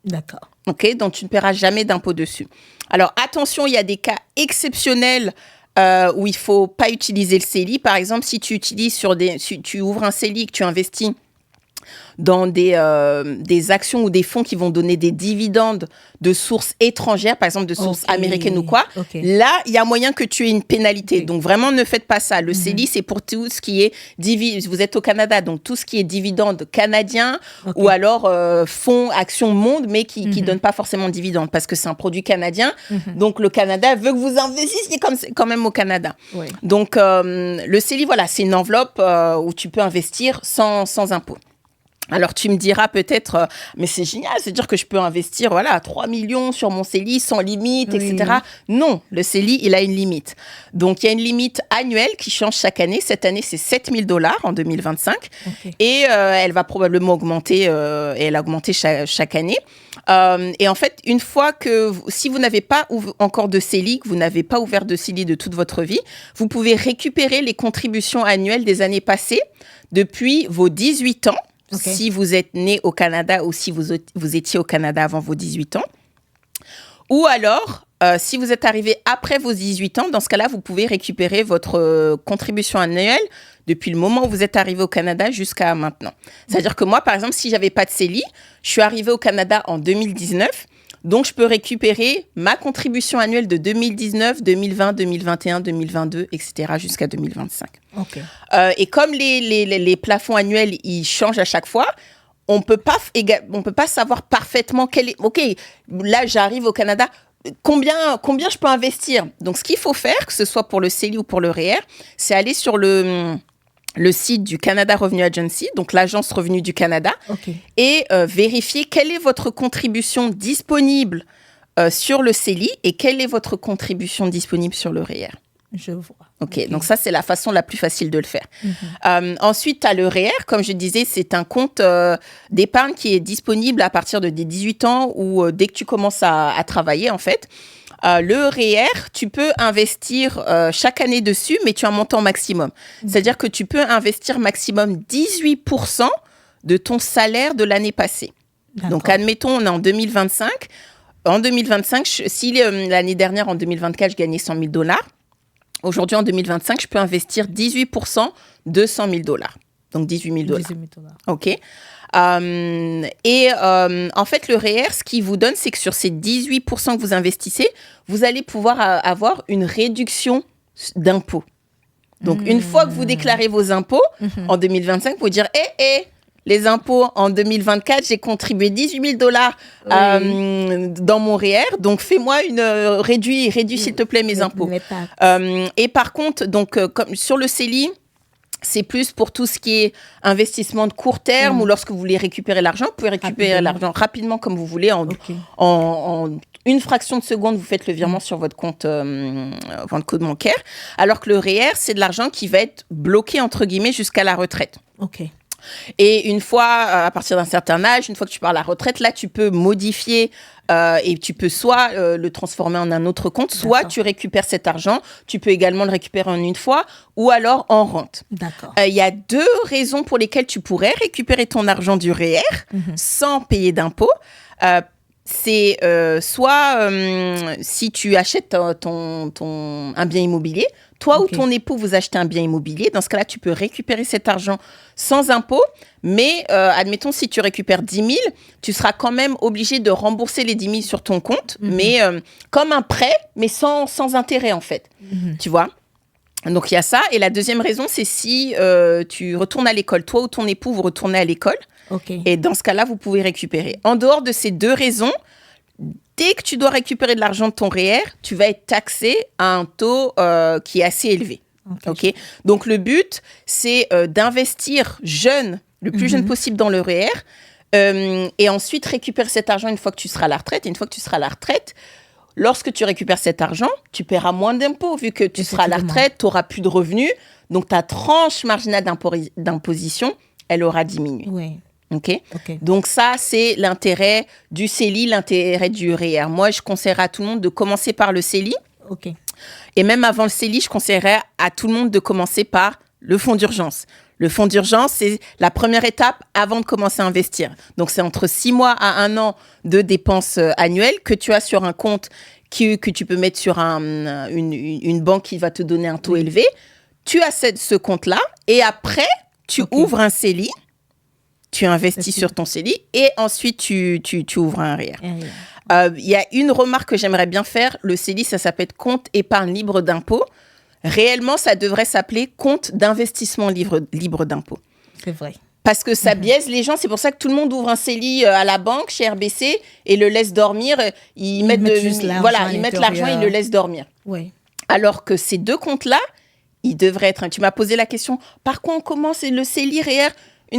B: D'accord.
A: OK, donc tu ne paieras jamais d'impôt dessus. Alors, attention, il y a des cas exceptionnels où il ne faut pas utiliser le CELI. Par exemple, si tu utilises si tu ouvres un CELI, que tu investis dans des actions ou des fonds qui vont donner des dividendes de sources étrangères, par exemple de sources américaines ou quoi, là, il y a moyen que tu aies une pénalité. Donc, vraiment, ne faites pas ça. Le CELI, c'est pour tout ce qui est... Vous êtes au Canada, donc tout ce qui est dividendes canadiens ou alors fonds, actions monde, mais qui ne donnent pas forcément de dividendes parce que c'est un produit canadien. Donc, le Canada veut que vous investissiez quand même au Canada. Donc, le CELI, voilà, c'est une enveloppe où tu peux investir sans impôt. Alors, tu me diras peut-être, mais c'est génial, c'est-à-dire que je peux investir 3 millions sur mon CELI sans limite, etc. Non, le CELI, il a une limite. Donc, il y a une limite annuelle qui change chaque année. Cette année, c'est $7,000 en 2025. Et elle va probablement augmenter, et elle a augmenté chaque année. Et en fait, une fois si vous n'avez pas encore de CELI, que vous n'avez pas ouvert de CELI de toute votre vie, vous pouvez récupérer les contributions annuelles des années passées depuis vos 18 ans. Si vous êtes né au Canada ou si vous étiez au Canada avant vos 18 ans. Ou alors, si vous êtes arrivé après vos 18 ans, dans ce cas-là, vous pouvez récupérer votre contribution annuelle depuis le moment où vous êtes arrivé au Canada jusqu'à maintenant. C'est-à-dire que moi, par exemple, si je n'avais pas de CELI, je suis arrivée au Canada en 2019. Donc, je peux récupérer ma contribution annuelle de 2019, 2020, 2021, 2022, etc. jusqu'à 2025. Et comme les plafonds annuels, ils changent à chaque fois, on peut pas savoir parfaitement quel est... OK, là, j'arrive au Canada, combien je peux investir? Donc, ce qu'il faut faire, que ce soit pour le CELI ou pour le REER, c'est aller sur le site du Canada Revenue Agency, donc l'Agence Revenu du Canada, et vérifier quelle est votre contribution disponible sur le CELI et quelle est votre contribution disponible sur le REER.
B: Je vois.
A: Donc ça, c'est la façon la plus facile de le faire. Ensuite, tu as le REER. Comme je disais, c'est un compte d'épargne qui est disponible à partir de 18 ans ou dès que tu commences à travailler, en fait. Le REER, tu peux investir chaque année dessus, mais tu as un montant maximum. C'est-à-dire que tu peux investir maximum 18% de ton salaire de l'année passée. Donc, admettons, on est en 2025. En 2025, si l'année dernière, en 2024, je gagnais $100,000, aujourd'hui, en 2025, je peux investir 18% de $100,000. Donc, $18,000. OK. En fait, le REER, ce qu'il vous donne, c'est que sur ces 18% que vous investissez, vous allez pouvoir avoir une réduction d'impôts. Donc, une fois que vous déclarez vos impôts, en 2025, vous dire, les impôts en 2024, j'ai contribué $18,000 dans mon REER, donc fais-moi réduis s'il te plaît mes impôts. Et par contre, donc, comme sur le CELI, c'est plus pour tout ce qui est investissement de court terme ou lorsque vous voulez récupérer l'argent, vous pouvez récupérer l'argent rapidement comme vous voulez. En une fraction de seconde, vous faites le virement sur votre compte bancaire. Alors que le REER, c'est de l'argent qui va être bloqué, entre guillemets, jusqu'à la retraite.
B: OK.
A: Et une fois, à partir d'un certain âge, une fois que tu pars à la retraite, là, tu peux modifier et tu peux soit le transformer en un autre compte, soit tu récupères cet argent. Tu peux également le récupérer en une fois ou alors en rente.
B: D'accord.
A: Il y a 2 raisons pour lesquelles tu pourrais récupérer ton argent du REER sans payer d'impôts. C'est soit si tu achètes un bien immobilier, toi ou ton époux, vous achetez un bien immobilier. Dans ce cas-là, tu peux récupérer cet argent sans impôt. Mais admettons, si tu récupères 10 000, tu seras quand même obligé de rembourser les 10 000 sur ton compte, mais comme un prêt, mais sans intérêt, en fait. Tu vois ? Donc, il y a ça. Et la deuxième raison, c'est si tu retournes à l'école. Toi ou ton époux, vous retournez à l'école.
B: OK.
A: Et dans ce cas-là, vous pouvez récupérer. En dehors de ces 2 raisons, dès que tu dois récupérer de l'argent de ton REER, tu vas être taxé à un taux qui est assez élevé. Okay. Donc, le but, c'est d'investir jeune, le plus jeune possible dans le REER, et ensuite récupérer cet argent une fois que tu seras à la retraite. Et une fois que tu seras à la retraite, lorsque tu récupères cet argent, tu paieras moins d'impôts vu que tu seras à la retraite, tu n'auras plus de revenus. Donc, ta tranche marginale d'imposition, elle aura diminué.
B: Oui.
A: Okay. Donc ça, c'est l'intérêt du CELI, l'intérêt du REER. Moi, je conseillerais à tout le monde de commencer par le CELI. Et même avant le CELI, je conseillerais à tout le monde de commencer par le fonds d'urgence. Le fonds d'urgence, c'est la première étape avant de commencer à investir. Donc, c'est entre 6 mois à 1 an de dépenses annuelles que tu as sur un compte que tu peux mettre sur une banque qui va te donner un taux élevé. Tu as ce compte-là et après, tu ouvres un CELI. Tu investis sur ton CELI et ensuite tu ouvres un REER. Il y a une remarque que j'aimerais bien faire. Le CELI, ça s'appelle compte épargne libre d'impôt. Réellement, ça devrait s'appeler compte d'investissement libre d'impôt.
B: C'est vrai.
A: Parce que ça biaise les gens. C'est pour ça que tout le monde ouvre un CELI à la banque, chez RBC, et le laisse dormir. Ils mettent l'argent, ils le laissent dormir.
B: Oui.
A: Alors que ces 2 comptes-là, ils devraient être... Tu m'as posé la question, par quoi on commence le CELI, REER ?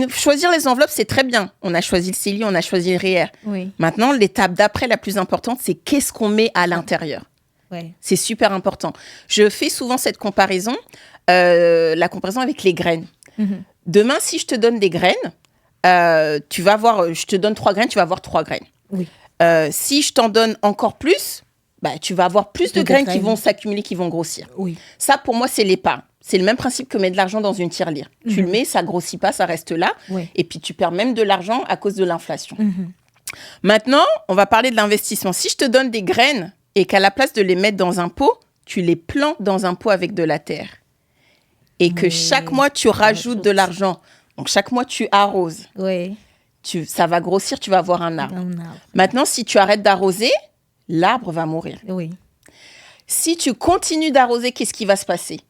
A: Choisir les enveloppes, c'est très bien. On a choisi le CELI, on a choisi le REER.
B: Oui.
A: Maintenant, l'étape d'après, la plus importante, c'est qu'est-ce qu'on met à l'intérieur. C'est super important. Je fais souvent cette comparaison, la comparaison avec les graines. Demain, si je te donne des graines, tu vas avoir, je te donne 3 graines, tu vas avoir 3 graines.
B: Oui.
A: Si je t'en donne encore plus, tu vas avoir plus de graines qui vont s'accumuler, qui vont grossir.
B: Oui.
A: Ça, pour moi, c'est l'épargne. C'est le même principe que mettre de l'argent dans une tirelire. Tu le mets, ça grossit pas, ça reste là. Et puis, tu perds même de l'argent à cause de l'inflation. Maintenant, on va parler de l'investissement. Si je te donne des graines et qu'à la place de les mettre dans un pot, tu les plantes dans un pot avec de la terre. Et que chaque mois, tu rajoutes de l'argent. Donc, chaque mois, tu arroses. Ça va grossir, tu vas avoir un arbre. Maintenant, si tu arrêtes d'arroser, l'arbre va mourir. Si tu continues d'arroser, qu'est-ce qui va se passer ?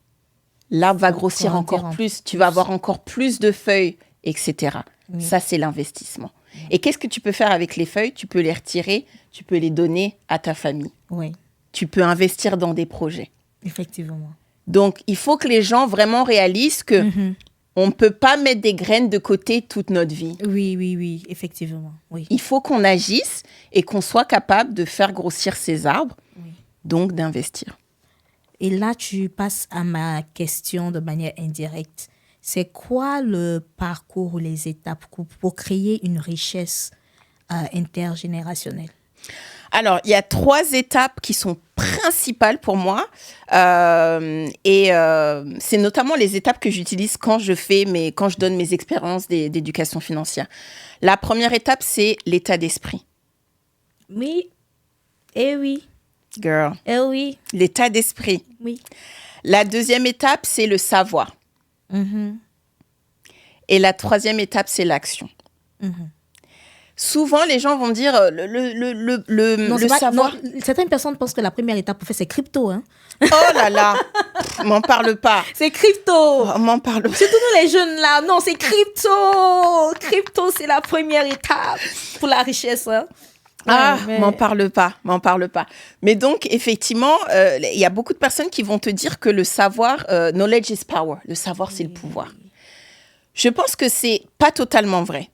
A: L'arbre va grossir encore plus, tu vas avoir encore plus de feuilles, etc. Ça, c'est l'investissement. Et qu'est-ce que tu peux faire avec les feuilles ? Tu peux les retirer, tu peux les donner à ta famille. Tu peux investir dans des projets.
B: Effectivement.
A: Donc, il faut que les gens vraiment réalisent que on ne peut pas mettre des graines de côté toute notre vie.
B: Oui, effectivement.
A: Il faut qu'on agisse et qu'on soit capable de faire grossir ces arbres, donc d'investir.
B: Et là, tu passes à ma question de manière indirecte. C'est quoi le parcours ou les étapes pour créer une richesse intergénérationnelle ?
A: Alors, il y a 3 étapes qui sont principales pour moi. C'est notamment les étapes que j'utilise quand je donne mes expériences d'éducation financière. La première étape, c'est l'état d'esprit.
B: Oui. Eh oui.
A: Girl.
B: Eh oui.
A: L'état d'esprit.
B: Oui.
A: La deuxième étape, c'est le savoir. Et la troisième étape, c'est l'action. Souvent, les gens vont dire le savoir.
B: Non, certaines personnes pensent que la première étape pour faire, c'est crypto. Hein?
A: Oh là là, m'en parle pas.
B: C'est crypto.
A: Oh, m'en parle pas.
B: Surtout nous les jeunes là. Non, c'est crypto. Crypto, c'est la première étape pour la richesse. Hein?
A: M'en parle pas. Mais donc, effectivement, il y a beaucoup de personnes qui vont te dire que le savoir, knowledge is power. Le savoir, c'est le pouvoir. Je pense que c'est pas totalement vrai.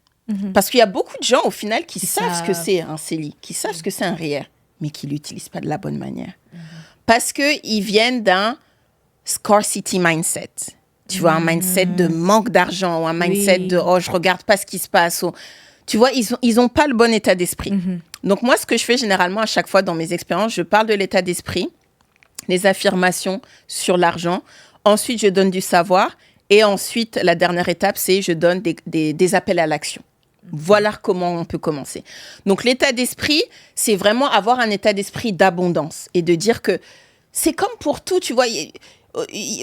A: Parce qu'il y a beaucoup de gens, au final, qui savent ce que c'est un CELI, qui savent ce que c'est un REER, mais qui ne l'utilisent pas de la bonne manière. Parce qu'ils viennent d'un scarcity mindset. Tu vois, un mindset de manque d'argent ou un mindset de « oh, je regarde pas ce qui se passe ». Tu vois, ils ont pas le bon état d'esprit. Donc moi, ce que je fais généralement à chaque fois dans mes expériences, je parle de l'état d'esprit, les affirmations sur l'argent. Ensuite, je donne du savoir. Et ensuite, la dernière étape, c'est je donne des appels à l'action. Voilà comment on peut commencer. Donc, l'état d'esprit, c'est vraiment avoir un état d'esprit d'abondance et de dire que c'est comme pour tout, tu vois.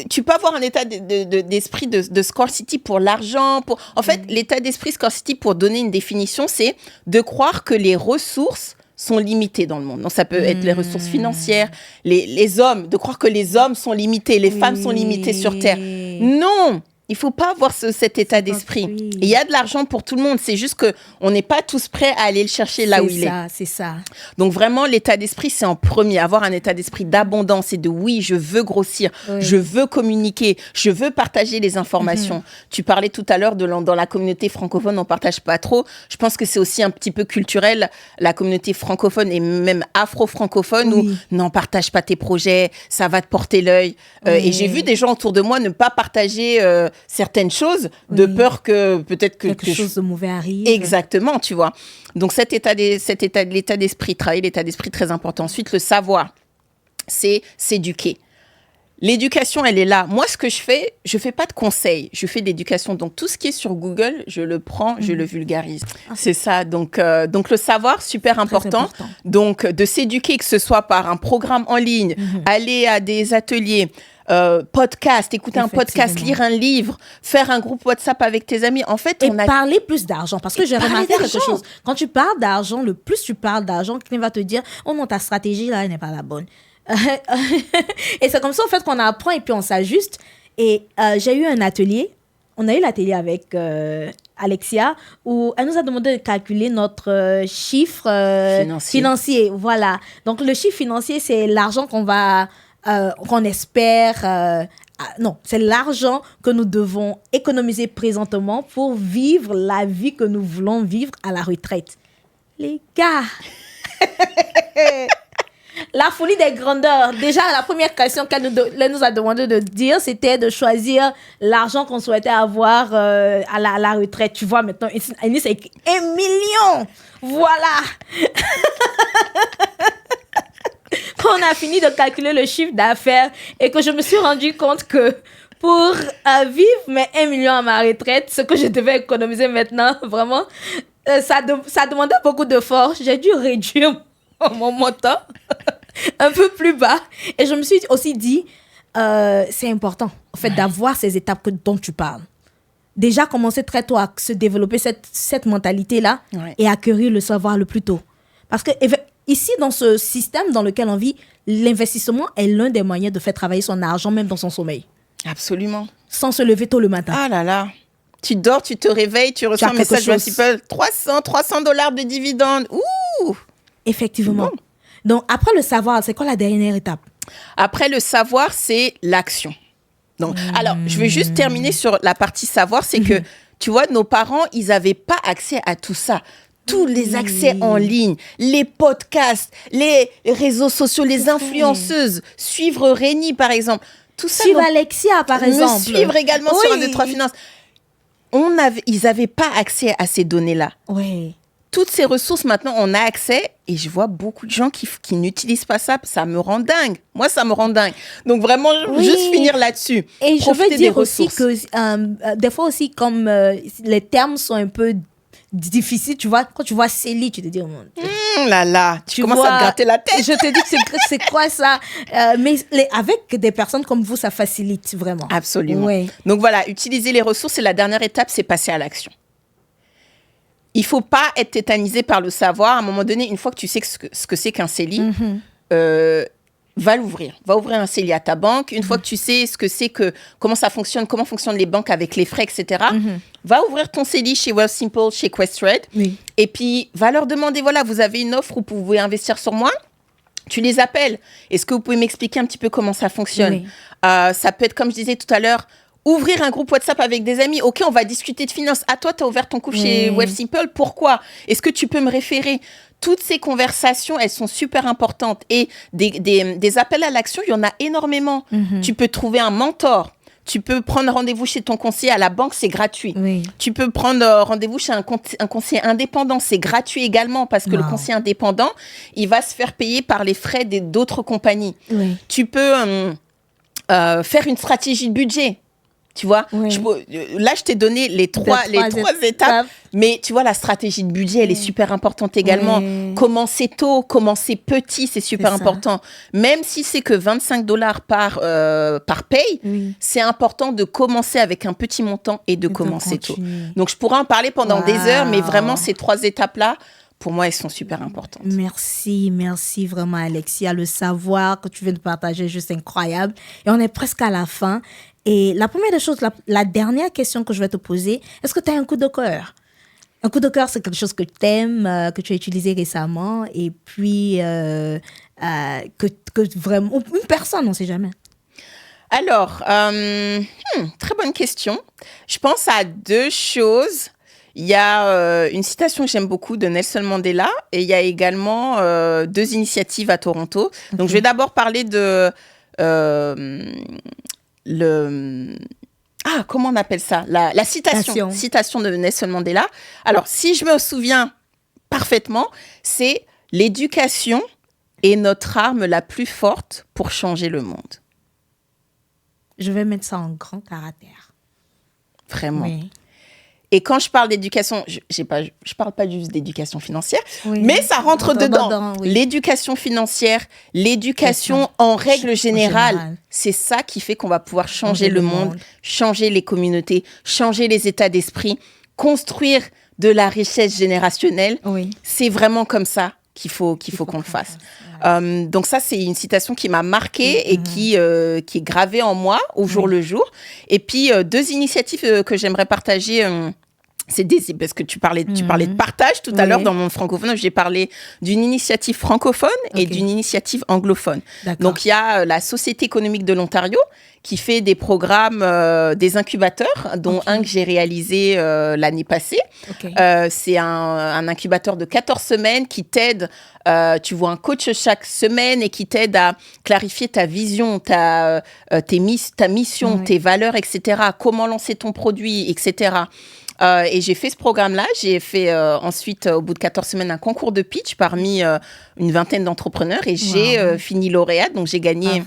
A: Tu peux avoir un état d'esprit de scarcity pour l'argent. En fait, l'état d'esprit scarcity, pour donner une définition, c'est de croire que les ressources sont limitées dans le monde. Donc, ça peut être les ressources financières, les hommes, de croire que les hommes sont limités, les femmes sont limitées sur Terre. Non! Il ne faut pas avoir cet état d'esprit. Il y a de l'argent pour tout le monde. C'est juste qu'on n'est pas tous prêts à aller le chercher là où il est.
B: C'est ça.
A: Donc vraiment, l'état d'esprit, c'est en premier. Avoir un état d'esprit d'abondance et de oui, je veux grossir, je veux communiquer, je veux partager les informations. Tu parlais tout à l'heure dans la communauté francophone, on ne partage pas trop. Je pense que c'est aussi un petit peu culturel, la communauté francophone et même afro-francophone où non, partage pas tes projets, ça va te porter l'œil. Et j'ai vu des gens autour de moi ne pas partager certaines choses de peur que peut-être que
B: quelque chose de mauvais arrive.
A: Exactement, tu vois. Donc l'état d'esprit, travailler l'état d'esprit, très important. Ensuite, le savoir, c'est s'éduquer. L'éducation, elle est là. Moi, ce que je fais pas de conseils, je fais de l'éducation. Donc tout ce qui est sur Google, je le prends, je le vulgarise. C'est ça. Donc le savoir, super important. Donc de s'éduquer, que ce soit par un programme en ligne, aller à des ateliers. Podcast, écouter un podcast, lire un livre, faire un groupe WhatsApp avec tes amis. En fait,
B: parler plus d'argent. Parce que j'ai remarqué quelque chose. Quand tu parles d'argent, le plus tu parles d'argent, quelqu'un va te dire « Oh non, ta stratégie, là, elle n'est pas la bonne. » Et c'est comme ça, en fait, qu'on apprend et puis on s'ajuste. Et j'ai eu un atelier. On a eu l'atelier avec Alexia où elle nous a demandé de calculer notre chiffre financier. Voilà. Donc, le chiffre financier, c'est l'argent qu'on espère. Non, c'est l'argent que nous devons économiser présentement pour vivre la vie que nous voulons vivre à la retraite. Les gars, la folie des grandeurs. Déjà, la première question qu'elle nous a demandé de dire, c'était de choisir l'argent qu'on souhaitait avoir à la retraite. Tu vois, maintenant, Agnès a écrit 1 million. Voilà. Quand on a fini de calculer le chiffre d'affaires et que je me suis rendu compte que pour vivre mes 1 million à ma retraite, ce que je devais économiser maintenant, vraiment, ça demandait beaucoup d'efforts. J'ai dû réduire mon montant un peu plus bas. Et je me suis aussi dit, c'est important, en fait, d'avoir ces étapes dont tu parles. Déjà, commencer très tôt à se développer cette mentalité-là et acquérir le savoir le plus tôt. Parce que ici, dans ce système dans lequel on vit, l'investissement est l'un des moyens de faire travailler son argent, même dans son sommeil.
A: Absolument.
B: Sans se lever tôt le matin.
A: Ah là là. Tu dors, tu te réveilles, tu reçois un message multiple, $300 de dividendes. Ouh!
B: Effectivement. Bon. Donc, après le savoir, c'est quoi la dernière étape?
A: Après le savoir, c'est l'action. Donc, alors, je vais juste terminer sur la partie savoir, c'est que, tu vois, nos parents, ils n'avaient pas accès à tout ça. Tous les accès en ligne, les podcasts, les réseaux sociaux, les influenceuses, suivre Rénie, par exemple. Tout ça.
B: Suivre Alexia, par exemple.
A: Me suivre également sur 1, 2, 3 Finances. Ils n'avaient pas accès à ces données-là.
B: Oui.
A: Toutes ces ressources, maintenant, on a accès. Et je vois beaucoup de gens qui n'utilisent pas ça. Ça me rend dingue. Moi, ça me rend dingue. Donc, vraiment, juste finir là-dessus.
B: Et je veux dire aussi que des fois aussi, comme les termes sont un peu difficiles, tu vois, quand tu vois CELI, tu te dis, oh mon Dieu.
A: Là là, tu commences à te gratter la tête.
B: Je te dis que c'est quoi ça? Mais avec des personnes comme vous, ça facilite vraiment.
A: Absolument. Ouais. Donc voilà, utiliser les ressources et la dernière étape, c'est passer à l'action. Il ne faut pas être tétanisé par le savoir. À un moment donné, une fois que tu sais ce que c'est qu'un CELI, va l'ouvrir. Va ouvrir un CELI à ta banque. Une fois que tu sais ce que c'est comment ça fonctionne, comment fonctionnent les banques avec les frais, etc., va ouvrir ton CELI chez Wealthsimple, chez Questrade. Oui. Et puis, va leur demander, voilà, vous avez une offre où vous pouvez investir sur moi. Tu les appelles. Est-ce que vous pouvez m'expliquer un petit peu comment ça fonctionne? Oui. Ça peut être, comme je disais tout à l'heure, Ouvrir un groupe WhatsApp avec des amis. OK, on va discuter de finances. Ah, toi, tu as ouvert ton compte chez Wealthsimple. Pourquoi? Est-ce que tu peux me référer? Toutes ces conversations, elles sont super importantes. Et des appels à l'action, il y en a énormément. Tu peux trouver un mentor. Tu peux prendre rendez-vous chez ton conseiller à la banque, c'est gratuit.
B: Oui.
A: Tu peux prendre rendez-vous chez un conseiller indépendant, c'est gratuit également parce que le conseiller indépendant, il va se faire payer par les frais d'autres compagnies.
B: Oui.
A: Tu peux faire une stratégie de budget. Tu vois, là, je t'ai donné les trois étapes. Mais tu vois, la stratégie de budget, elle est super importante également. Commencer tôt, commencer petit, c'est super important. Même si c'est que $25 par paye, c'est important de commencer avec un petit montant et de commencer tôt. Donc, je pourrais en parler pendant des heures, mais vraiment, ces 3 étapes-là, pour moi, elles sont super importantes.
B: Merci vraiment, Alexia. Le savoir que tu viens de partager est juste incroyable. Et on est presque à la fin. Et la première des choses, la dernière question que je vais te poser, est-ce que tu as un coup de cœur? Un coup de cœur, c'est quelque chose que tu aimes, que tu as utilisé récemment, et puis que vraiment, une personne, on ne sait jamais.
A: Alors, très bonne question. Je pense à 2 choses. Il y a une citation que j'aime beaucoup de Nelson Mandela et il y a également 2 initiatives à Toronto. Donc, je vais d'abord parler de comment on appelle ça? La citation de Nelson Mandela. Alors, si je me souviens parfaitement, c'est « L'éducation est notre arme la plus forte pour changer le monde ».
B: Je vais mettre ça en grand caractère.
A: Vraiment. Oui. Et quand je parle d'éducation, je parle pas juste d'éducation financière, mais ça rentre dedans. L'éducation financière, l'éducation en règle générale, c'est ça qui fait qu'on va pouvoir changer le monde, changer les communautés, changer les états d'esprit, construire de la richesse générationnelle. C'est vraiment comme ça qu'il faut qu'on le fasse. Donc ça, c'est une citation qui m'a marquée et qui est gravée en moi au jour le jour. Et puis, 2 initiatives que j'aimerais partager. Parce que tu parlais de partage tout à l'heure dans mon francophone. J'ai parlé d'une initiative francophone et d'une initiative anglophone. Donc, il y a la Société économique de l'Ontario qui fait des programmes, des incubateurs, dont un que j'ai réalisé l'année passée. C'est un incubateur de 14 semaines qui t'aide, tu vois un coach chaque semaine et qui t'aide à clarifier ta vision, ta mission, tes valeurs, etc. Comment lancer ton produit, etc. Et j'ai fait ce programme-là. J'ai fait ensuite, au bout de 14 semaines, un concours de pitch parmi une vingtaine d'entrepreneurs. Et j'ai fini lauréate. Donc, j'ai gagné,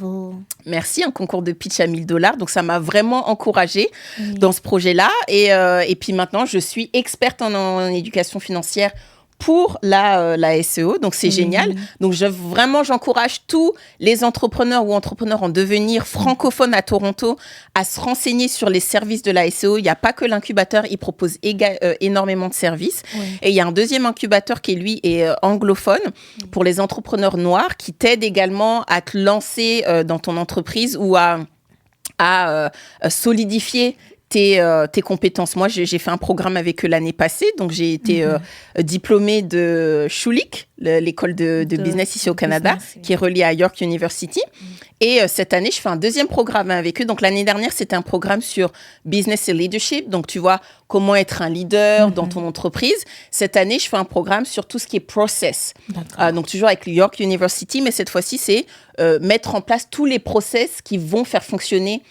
A: un concours de pitch à $1,000. Donc, ça m'a vraiment encouragée dans ce projet-là. Et puis maintenant, je suis experte en éducation financière pour la SEO, donc c'est génial. Donc j'encourage tous les entrepreneurs ou entrepreneurs en devenir francophones à Toronto à se renseigner sur les services de la SEO. Il n'y a pas que l'incubateur, il propose énormément de services. Et il y a un deuxième incubateur qui lui est anglophone pour les entrepreneurs noirs qui t'aide également à te lancer dans ton entreprise ou à solidifier tes compétences. Moi, j'ai fait un programme avec eux l'année passée, donc j'ai été diplômée de Schulich, l'école de business ici au Canada, qui est reliée à York University. Et cette année, je fais un deuxième programme avec eux. Donc l'année dernière, c'était un programme sur business et leadership. Donc tu vois, comment être un leader dans ton entreprise. Cette année, je fais un programme sur tout ce qui est process. Donc toujours avec York University, mais cette fois-ci, c'est mettre en place tous les process qui vont faire fonctionner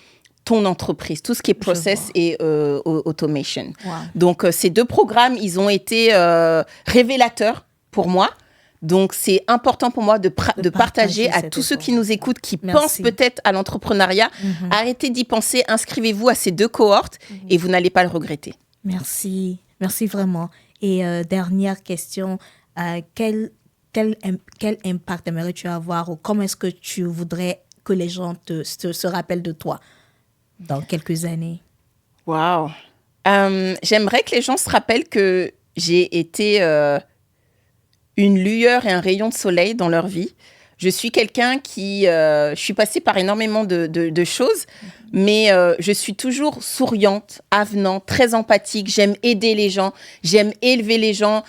A: ton entreprise, tout ce qui est process et automation. Donc, ces 2 programmes, ils ont été révélateurs pour moi. Donc, c'est important pour moi de partager à tous ceux qui nous écoutent, qui pensent peut-être à l'entrepreneuriat. Arrêtez d'y penser, inscrivez-vous à ces 2 cohortes et vous n'allez pas le regretter.
B: Merci vraiment. Et dernière question, quel impact aimerais-tu avoir ou comment est-ce que tu voudrais que les gens se rappellent de toi dans quelques années?
A: Wow. J'aimerais que les gens se rappellent que j'ai été une lueur et un rayon de soleil dans leur vie. Je suis quelqu'un qui... je suis passée par énormément de choses, mais je suis toujours souriante, avenante, très empathique. J'aime aider les gens, j'aime élever les gens.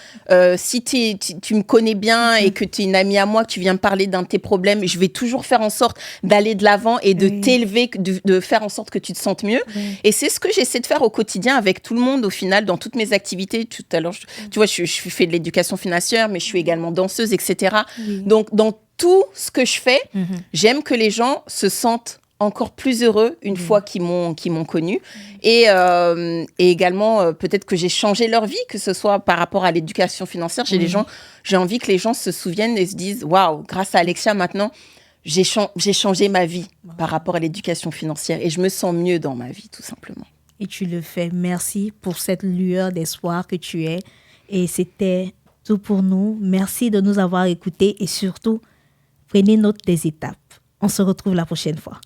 A: Si tu me connais bien et que tu es une amie à moi, que tu viens me parler d'un de tes problèmes, je vais toujours faire en sorte d'aller de l'avant et de t'élever, de faire en sorte que tu te sentes mieux. Et c'est ce que j'essaie de faire au quotidien avec tout le monde, au final, dans toutes mes activités. Tout à l'heure, tu vois, je fais de l'éducation financière, mais je suis également danseuse, etc. Donc, dans tout ce que je fais, j'aime que les gens se sentent encore plus heureux une fois qu'ils m'ont connue. Et également, peut-être que j'ai changé leur vie, que ce soit par rapport à l'éducation financière. J'ai envie que les gens se souviennent et se disent « Waouh, grâce à Alexia, maintenant, j'ai changé ma vie par rapport à l'éducation financière et je me sens mieux dans ma vie, tout simplement. »
B: Et tu le fais. Merci pour cette lueur d'espoir que tu es. Et c'était tout pour nous. Merci de nous avoir écoutés et surtout, prenez note des étapes. On se retrouve la prochaine fois.